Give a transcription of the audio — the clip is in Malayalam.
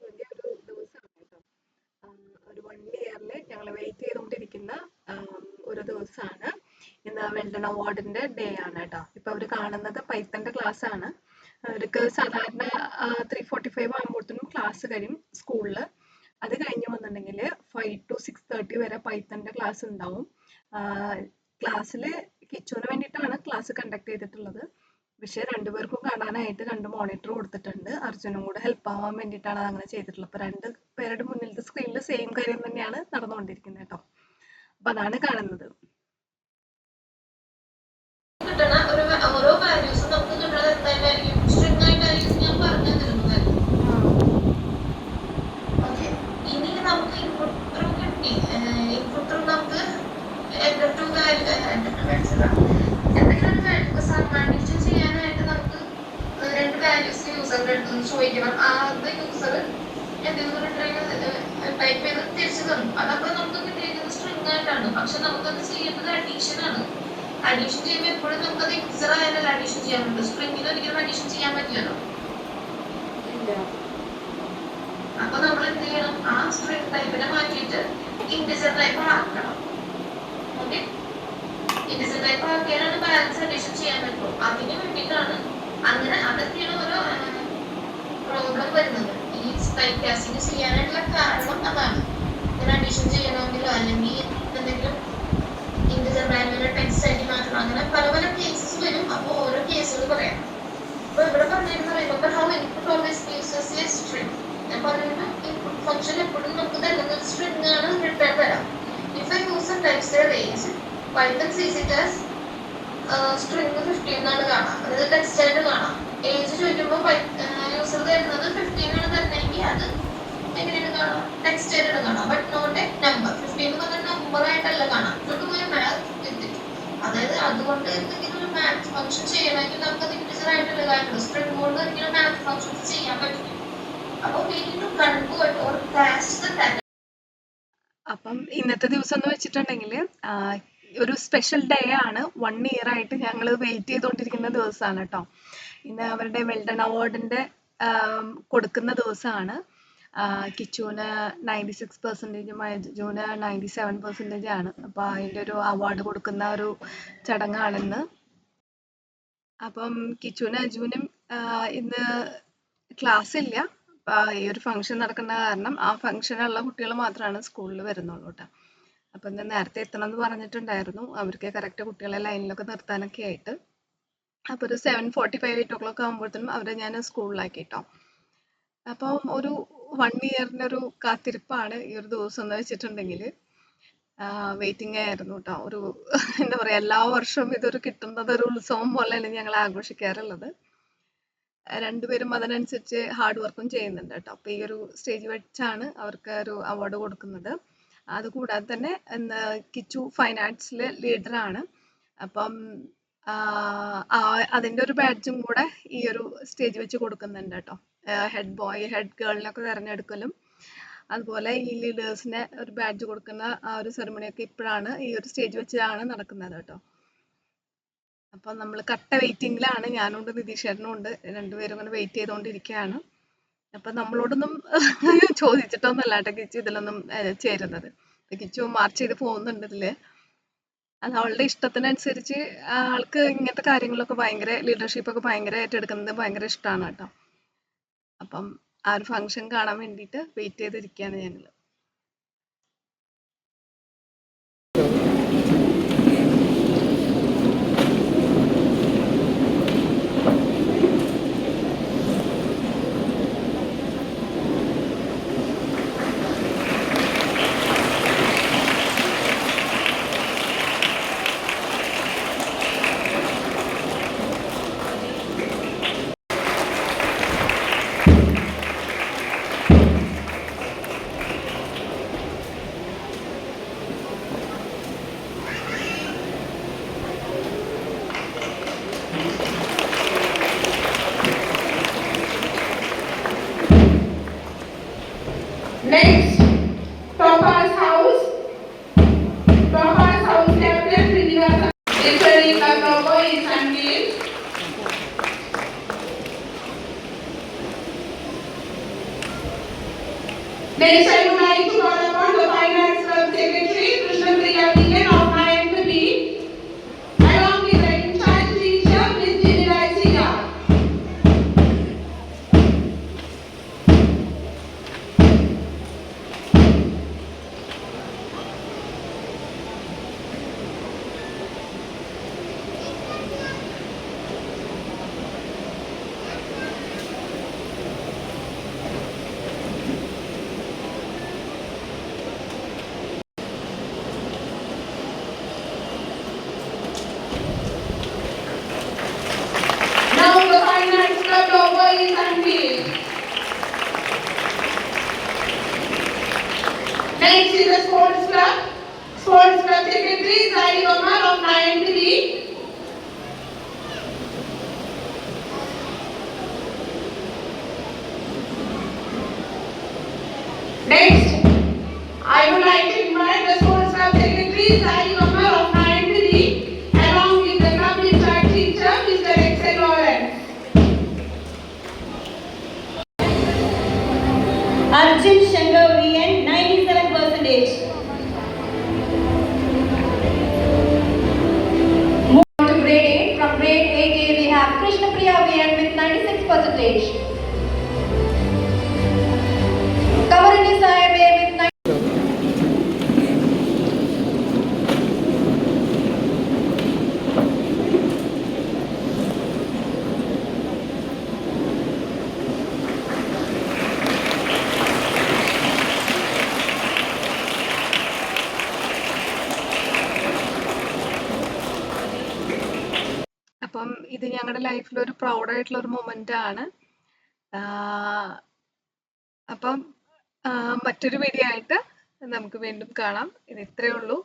വലിയ ഒരു ദിവസമാണ് കേട്ടോ. ഒരു 1 ഇയറിൽ ഞങ്ങൾ വെയിറ്റ് ചെയ്തുകൊണ്ടിരിക്കുന്ന ഒരു ദിവസമാണ്. ഇന്ന് വെൽഡൺ അവാർഡിന്റെ ഡേ ആണ് കേട്ടോ. ഇപ്പൊ അവര് കാണുന്നത് പൈത്തന്റെ ക്ലാസ് ആണ്. അവർക്ക് സാധാരണ 3:45 ആകുമ്പോഴത്തേനും ക്ലാസ് കഴിയും സ്കൂളിൽ. അത് കഴിഞ്ഞ് വന്നിട്ടുണ്ടെങ്കിൽ 5 to 6:30 വരെ പൈത്തന്റെ ക്ലാസ് ഉണ്ടാവും. ക്ലാസ്സിൽ കിച്ചുവിന് വേണ്ടിയിട്ടാണ് ക്ലാസ് കണ്ടക്ട് ചെയ്തിട്ടുള്ളത്. പക്ഷെ രണ്ടുപേർക്കും കാണാനായിട്ട് 2 മോണിറ്റർ കൊടുത്തിട്ടുണ്ട്. അർജുനും കൂടെ ഹെൽപ്പ് ആവാൻ വേണ്ടിയിട്ടാണ് അങ്ങനെ ചെയ്തിട്ടുള്ളത്. അപ്പൊ 2 പേരുടെ മുന്നിലത്തെ സ്ക്രീനിൽ സെയിം കാര്യം തന്നെയാണ് നടന്നുകൊണ്ടിരിക്കുന്നത് കേട്ടോ. അപ്പൊ അതാണ് കാണുന്നത്. ഓരോ വാല്യൂസും നമുക്ക് കിട്ടുന്നത് എന്തായാലും സ്ട്രിംഗ് ആയിട്ടായിരിക്കും ഞാൻ പറഞ്ഞു തരുന്നത്. ഓക്കെ, ഇനി നമുക്ക് ഇൻപുട്ടറും കിട്ടി. ഇൻപുട്ടറും നമുക്ക് എന്തെങ്കിലും സമ്മാനിച്ച് ചെയ്യാനായിട്ട് നമുക്ക് 2 വാല്യൂസ് യൂസറിന്റെ അടുത്ത് ചോദിക്കണം. അത് യൂസർ എന്തെങ്കിലും ടൈപ്പ് ചെയ്ത് തിരിച്ചു തന്നു. അതപ്പോൾ നമുക്ക് കിട്ടിയിരിക്കുന്നത് സ്ട്രിംഗ് ആയിട്ടാണ്. പക്ഷെ നമുക്കത് ചെയ്യേണ്ടത് അഡീഷൻ ആണ്. അഡീഷൻ ചെയ്യുമ്പോൾ എപ്പോഴും നമുക്കത് ഇൻസർ ആയാലല്ല അഡീഷൻ ചെയ്യാൻ പറ്റും. സ്ട്രിംഗിൽ ഒരിക്കലും അഡീഷൻ ചെയ്യാൻ പറ്റില്ലല്ലോ. അപ്പൊ നമ്മൾ എന്ത് ചെയ്യണം? ആ സ്ട്രിംഗ് ടൈപ്പിനെ മാറ്റിയിട്ട് ഇൻഡിജർ ടൈപ്പ് ആക്കണം. ഓക്കെ, ഇൻഡിജർ ടൈപ്പ് ആക്കിയാലാണ് ബാലൻസ് അഡീഷൻ ചെയ്യാൻ പറ്റുള്ളൂ. അതിന് വേണ്ടിയിട്ടാണ് അങ്ങനെ. അതൊക്കെയാണ് ഓരോ പ്രോബ്ലം വരുന്നത്. ഈ ടൈപ്പ് കാസ്റ്റിംഗ് ചെയ്യാനായിട്ടുള്ള കാരണം അതാണ്. ഇങ്ങനെ അഡീഷൻ ചെയ്യണമെങ്കിലോ അല്ലെങ്കിൽ എന്തെങ്കിലും ഇൻഡിജർ വാല്യൂവിനെ ടെക്സ്റ്റ് ആയിട്ട് മാറ്റണം. അങ്ങനെ പല പല കേസസ് വരും. അപ്പോൾ ഓരോ കേസുകൾ പറയാം. അപ്പൊ ഇവിടെ പറഞ്ഞിരുന്ന how input always uses A string. ഞാൻ പറയുന്നത് ഇൻപുട്ട് ഫംഗ്ഷൻ എപ്പോഴും നമുക്ക് തരുന്നത് സ്ട്രിംഗ് ആണ് റിട്ടേൺ തരാം. If A user types A range, Python സീസ് ഇറ്റ് ആസ് സ്ട്രിംഗ് 15 എന്നാണ് കാണാം. അതായത് ടെക്സ്റ്റ് ആയിട്ട് കാണാം. ഏജ് ചോദിക്കുമ്പോൾ യൂസർ തരുന്നത് 15 ആണ് തരണമെങ്കിൽ അത് എങ്ങനെയാണ് കാണാം? ടെക്സ്റ്റ് ആയിട്ടാണ് കാണാം. But not A number. 15 എന്ന് പറഞ്ഞാൽ നമ്പർ ആയിട്ടല്ല കാണാം. ഒരു മാത്ത് വിത്ത്. അതായത് അതുകൊണ്ട് എന്തെങ്കിലും ഒരു മാത്ത് ഫംഗ്ഷൻ ചെയ്യണമെങ്കിൽ നമുക്ക് അത് ഇൻഡിജർ ആയിട്ടുള്ള കാര്യമുള്ളൂ. സ്ട്രിംഗ് കൊണ്ട് ഒരിക്കലും മാത്ത് ഫംഗ്ഷൻസ് ചെയ്യാൻ പറ്റില്ല. അപ്പോൾ we need to convert or cast the data. അപ്പം ഇന്നത്തെ ദിവസം എന്ന് വെച്ചിട്ടുണ്ടെങ്കിൽ ഒരു സ്പെഷ്യൽ ഡേ ആണ്. 1 ഇയർ ആയിട്ട് ഞങ്ങൾ വെയിറ്റ് ചെയ്തുകൊണ്ടിരിക്കുന്ന ദിവസമാണ് കേട്ടോ. ഇന്ന് അവരുടെ വെൽഡൺ അവാർഡിന്റെ കൊടുക്കുന്ന ദിവസമാണ്. കിച്ചുവിന് 96%, മജുവിന് 97% ആണ്. അപ്പൊ അതിന്റെ ഒരു അവാർഡ് കൊടുക്കുന്ന ഒരു ചടങ്ങാണിന്ന്. അപ്പം കിച്ചുവിനും അജുവിനും ഇന്ന് ക്ലാസ് ഇല്ല. ഈ ഒരു ഫംഗ്ഷൻ നടക്കുന്ന കാരണം ആ ഫംഗ്ഷനുള്ള കുട്ടികൾ മാത്രമാണ് സ്കൂളിൽ വരുന്നുള്ളൂ കേട്ടോ. അപ്പൊ ഇന്ന് നേരത്തെ എത്തണം എന്ന് പറഞ്ഞിട്ടുണ്ടായിരുന്നു. അവർക്ക് കറക്റ്റ് കുട്ടികളെ ലൈനിലൊക്കെ നിർത്താനൊക്കെ ആയിട്ട്. അപ്പൊ ഒരു 7:45, 8 o'clock ആകുമ്പോഴത്തേനും അവരെ ഞാൻ സ്കൂളിലാക്കി കേട്ടോ. അപ്പം ഒരു 1 ഇയറിന്റെ ഒരു കാത്തിരിപ്പാണ് ഈ ഒരു ദിവസം എന്ന് വെച്ചിട്ടുണ്ടെങ്കിൽ. വെയിറ്റിംഗ് ആയിരുന്നു കേട്ടോ. ഒരു എന്താ പറയാ, എല്ലാ വർഷവും ഇതൊരു കിട്ടുന്നത് ഒരു ഉത്സവം പോലെയാണ് ഞങ്ങൾ ആഘോഷിക്കാറുള്ളത്. രണ്ടുപേരും അതിനനുസരിച്ച് ഹാർഡ് വർക്കും ചെയ്യുന്നുണ്ട് കേട്ടോ. അപ്പൊ ഈ ഒരു സ്റ്റേജ് വെച്ചാണ് അവർക്ക് ഒരു അവാർഡ് കൊടുക്കുന്നത്. അതുകൂടാതെ തന്നെ കിച്ചു ഫൈൻ ആർട്സിലെ ലീഡറാണ്. അപ്പം അതിന്റെ ഒരു ബാഡ്ജും കൂടെ ഈ ഒരു സ്റ്റേജ് വെച്ച് കൊടുക്കുന്നുണ്ട് കേട്ടോ. ഹെഡ് ബോയ്, ഹെഡ് ഗേളിനൊക്കെ തിരഞ്ഞെടുക്കലും അതുപോലെ ഈ ലീഡേഴ്സിനെ ഒരു ബാഡ്ജ് കൊടുക്കുന്ന ആ ഒരു സെറമണിയൊക്കെ ഇപ്പോഴാണ് ഈ ഒരു സ്റ്റേജ് വെച്ചാണ് നടക്കുന്നത് കേട്ടോ. അപ്പൊ നമ്മൾ കട്ട വെയിറ്റിംഗിലാണ്. ഞാനുണ്ട്, നിതീഷേട്ടനും ഉണ്ട്. രണ്ടുപേരും ഇങ്ങനെ വെയിറ്റ് ചെയ്തുകൊണ്ടിരിക്കുകയാണ്. അപ്പൊ നമ്മളോടൊന്നും ചോദിച്ചിട്ടൊന്നുമല്ല കേട്ടോ കിച്ചു ഇതിലൊന്നും ചേരുന്നത്. കിച്ചു മാർച്ച് ചെയ്ത് പോകുന്നുണ്ട് ഇതില്. അത് അവളുടെ ഇഷ്ടത്തിനനുസരിച്ച് ആൾക്ക് ഇങ്ങനത്തെ കാര്യങ്ങളൊക്കെ ഭയങ്കര ലീഡർഷിപ്പ് ഒക്കെ ഭയങ്കര ഏറ്റെടുക്കുന്നത് ഭയങ്കര ഇഷ്ടമാണ് കേട്ടോ. അപ്പം ആ ഒരു ഫംഗ്ഷൻ കാണാൻ വേണ്ടിയിട്ട് വെയിറ്റ് ചെയ്തിരിക്കുകയാണ് ഞങ്ങൾ. Next, I would like to call upon the Finance Club Secretary, Krishna Priya Vegan of 9th B, along with the in-charge teacher, Ms. Jinira Siya. Now the Finance Club logo is unveiled. Next is the Sports Club. Sports Club Secretary, Zahid Omar of 9th B. Next, I would like to invite the Sports Club Secretary, Zahid Omar of 9th D, along with the club in-charge teacher, Mr. Excel Lawrence. Arjun Shankar VN 97%. Move on to grade 8. From grade 8A we have Krishna Priya VN with 96%. Kamarani Sahib A with 90%. അപ്പം ഇത് ഞങ്ങളുടെ ലൈഫിൽ ഒരു പ്രൗഡ് ആയിട്ടുള്ള ഒരു മൊമെന്റ് ആണ്. അപ്പം മറ്റൊരു വീഡിയോ ആയിട്ട് നമുക്ക് വീണ്ടും കാണാം. ഇത് ഇത്രയേ ഉള്ളൂ.